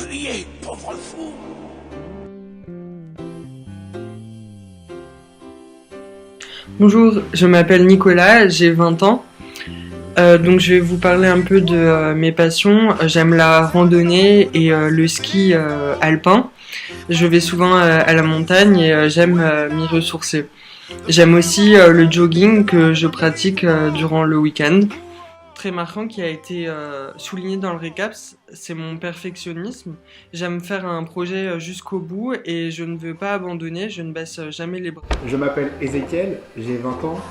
Fuyez, pauvre fou! Bonjour, je m'appelle Nicolas, j'ai 20 ans. Donc je vais vous parler un peu de mes passions. J'aime la randonnée et le ski alpin. Je vais souvent à la montagne et j'aime m'y ressourcer. J'aime aussi le jogging que je pratique durant le week-end. Très marquant qui a été souligné dans le récaps, c'est mon perfectionnisme. J'aime faire un projet jusqu'au bout et je ne veux pas abandonner, je ne baisse jamais les bras. Je m'appelle Ezekiel, j'ai 20 ans,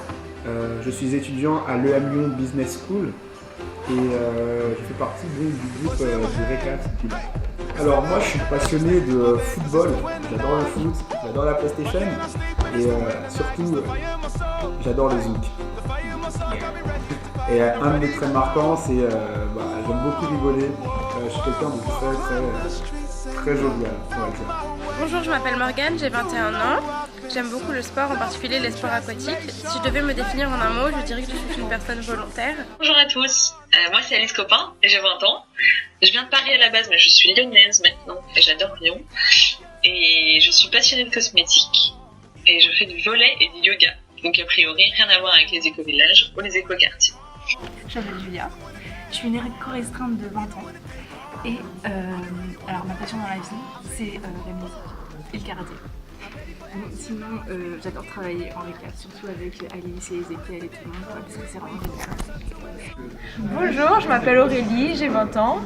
je suis étudiant à l'EM Lyon Business School et je fais partie donc, du groupe du récaps. Alors moi je suis passionné de football, j'adore le foot, j'adore la PlayStation et surtout j'adore le zouk. Et un de mes traits marquants, c'est j'aime beaucoup rigoler. Je suis quelqu'un de très jovial. Bonjour, je m'appelle Morgane, j'ai 21 ans. J'aime beaucoup le sport, en particulier les sports aquatiques. Si je devais me définir en un mot, je dirais que je suis une personne volontaire. Bonjour à tous, moi c'est Alice Copin et j'ai 20 ans. Je viens de Paris à la base, mais je suis lyonnaise maintenant et j'adore Lyon. Et je suis passionnée de cosmétiques et je fais du volley et du yoga. Donc a priori, rien à voir avec les éco-villages ou les éco-quartiers. Je m'appelle Julia, je suis une éco-restreinte de 20 ans et alors ma passion dans la vie c'est la musique et le karaté. Sinon j'adore travailler en récap, surtout avec Alice et Ezekiel et tout le monde parce que c'est vraiment génial. Bonjour, je m'appelle Aurélie, j'ai 20 ans.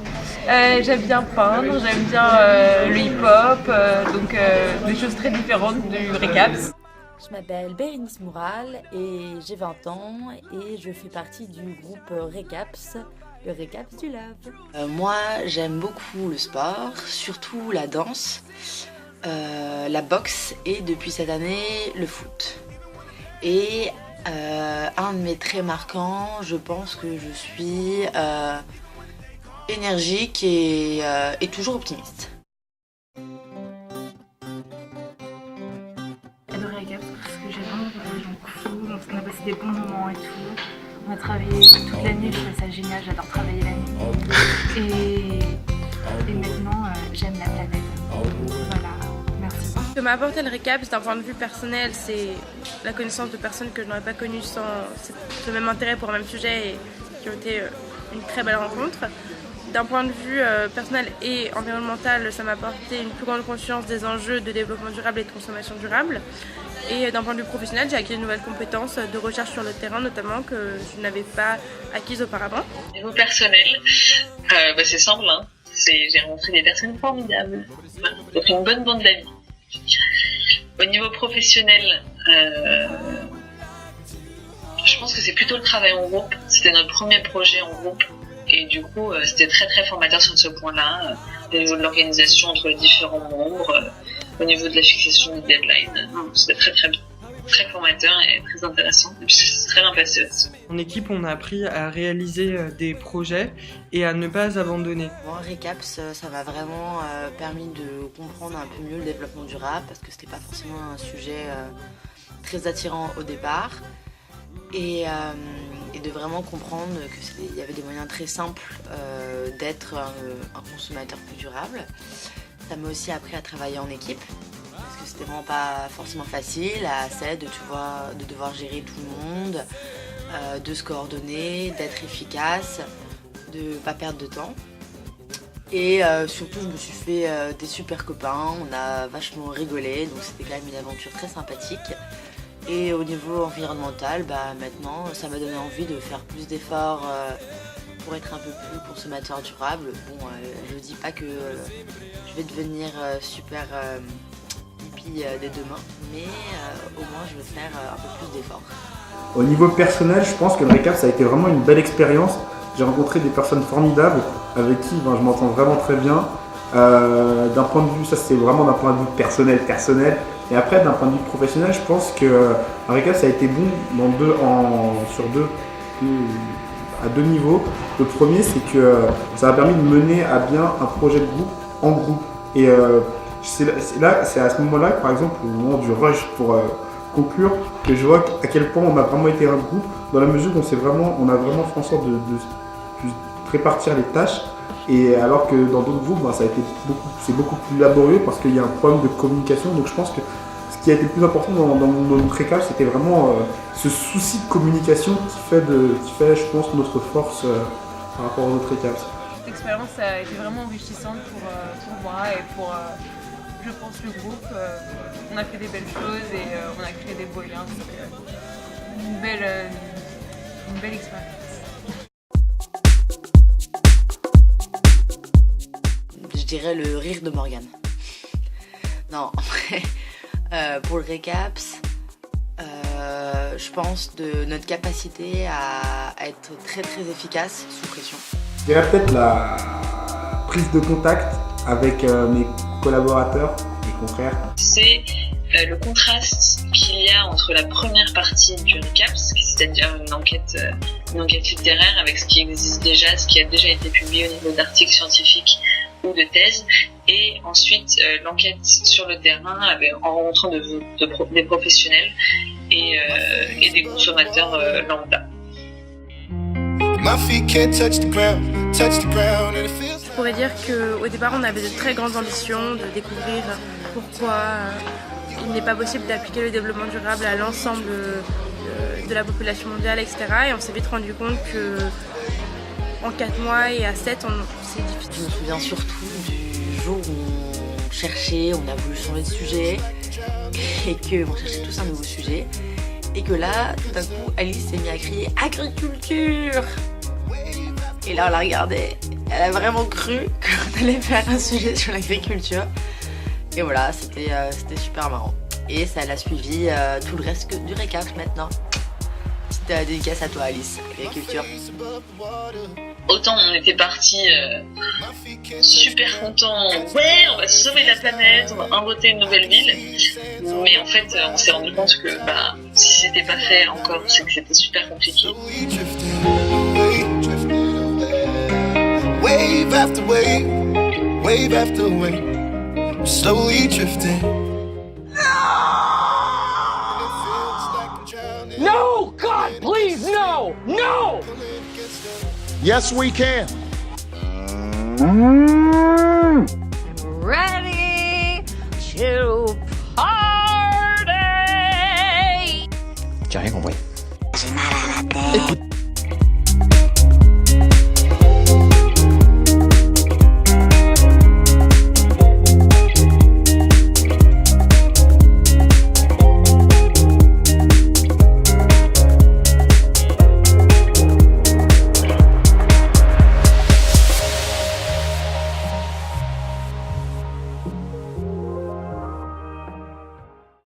J'aime bien peindre, j'aime bien le hip-hop, donc des choses très différentes du récaps. Je m'appelle Bérénice Moural et j'ai 20 ans et je fais partie du groupe Récaps, le Récaps du Lave. Moi, j'aime beaucoup le sport, surtout la danse, la boxe et depuis cette année, le foot. Et un de mes traits marquants, je pense que je suis énergique et toujours optimiste. Parce que j'ai vraiment des gens cool, on a passé des bons moments et tout. On a travaillé toute la nuit, je trouve ça génial, j'adore travailler la nuit. Et maintenant, j'aime la planète. Voilà, merci. Ce que m'a apporté le récaps d'un point de vue personnel, c'est la connaissance de personnes que je n'aurais pas connues sans ce même intérêt pour un même sujet et qui ont été une très belle rencontre. D'un point de vue personnel et environnemental, ça m'a apporté une plus grande conscience des enjeux de développement durable et de consommation durable. Et d'un point de vue professionnel, j'ai acquis de nouvelles compétences de recherche sur le terrain, notamment que je n'avais pas acquises auparavant. Au niveau personnel, c'est simple, hein. J'ai rencontré des personnes formidables, donc une bonne bande d'amis. Au niveau professionnel, je pense que c'est plutôt le travail en groupe. C'était notre premier projet en groupe. Et du coup, c'était très très formateur sur ce point-là, au niveau de l'organisation entre les différents membres, au niveau de la fixation des deadlines. C'était très très bien, très formateur et très intéressant. Et puis c'est très bien passé aussi. En équipe, on a appris à réaliser des projets et à ne pas abandonner. Moi, Récaps, ça m'a vraiment permis de comprendre un peu mieux le développement durable parce que c'était pas forcément un sujet très attirant au départ. Et de vraiment comprendre qu'il y avait des moyens très simples d'être un consommateur plus durable. Ça m'a aussi appris à travailler en équipe, parce que c'était vraiment pas forcément facile à 7 de devoir gérer tout le monde, de se coordonner, d'être efficace, de ne pas perdre de temps. Et surtout, je me suis fait des super copains, on a vachement rigolé, donc c'était quand même une aventure très sympathique. Et au niveau environnemental, maintenant, ça m'a donné envie de faire plus d'efforts pour être un peu plus consommateur durable. Bon, je dis pas que je vais devenir super hippie dès demain, mais au moins je vais faire un peu plus d'efforts. Au niveau personnel, je pense que le récap, ça a été vraiment une belle expérience. J'ai rencontré des personnes formidables avec qui je m'entends vraiment très bien. D'un point de vue, ça c'est vraiment d'un point de vue personnel. Et après, d'un point de vue professionnel, je pense que un récap, ça a été bon à deux niveaux. Le premier, c'est que ça a permis de mener à bien un projet de groupe en groupe. Et c'est à ce moment-là, par exemple, au moment du rush pour conclure, que je vois à quel point on a vraiment été un groupe, dans la mesure où on a vraiment fait en sorte de répartir les tâches. Et alors que dans d'autres groupes, c'est beaucoup plus laborieux parce qu'il y a un problème de communication. Donc je pense que ce qui a été le plus important dans notre récap, c'était vraiment ce souci de communication qui fait, je pense, notre force par rapport à notre récap. Cette expérience a été vraiment enrichissante pour moi et pour, je pense, le groupe. On a fait des belles choses et on a créé des beaux liens. C'était une belle expérience. Je dirais le rire de Morgane. Non, après, pour le récaps, je pense de notre capacité à être très très efficace sous pression. Je dirais peut-être la prise de contact avec mes collaborateurs, mes confrères. C'est le contraste qu'il y a entre la première partie du récaps, c'est-à-dire une enquête littéraire avec ce qui existe déjà, ce qui a déjà été publié au niveau d'articles scientifiques ou de thèses, et ensuite l'enquête sur le terrain en rencontrant des professionnels et des consommateurs lambda. Je pourrais dire qu'au départ on avait de très grandes ambitions de découvrir pourquoi il n'est pas possible d'appliquer le développement durable à l'ensemble de la population mondiale, etc. Et on s'est vite rendu compte que en 4 mois et à 7, c'est difficile. Je me souviens surtout du jour où on cherchait, on a voulu changer de sujet et qu'on cherchait tous un nouveau sujet. Et que là, tout d'un coup, Alice s'est mise à crier « Agriculture !» Et là, on l'a regardée. Elle a vraiment cru qu'on allait faire un sujet sur l'agriculture. Et voilà, c'était super marrant. Et ça l'a suivi tout le reste du récap maintenant. Petite dédicace à toi, Alice, agriculture. Autant on était partis super contents, ouais, on va sauver la planète, on va inventer une nouvelle ville. Mais en fait, on s'est rendu compte que si c'était pas fait encore, c'est que c'était super compliqué. Wave after wave, wave after wave, slowly drifting. No, God, please, no, no! Yes, we can. Ready to party! J'ai rien compris. Écoute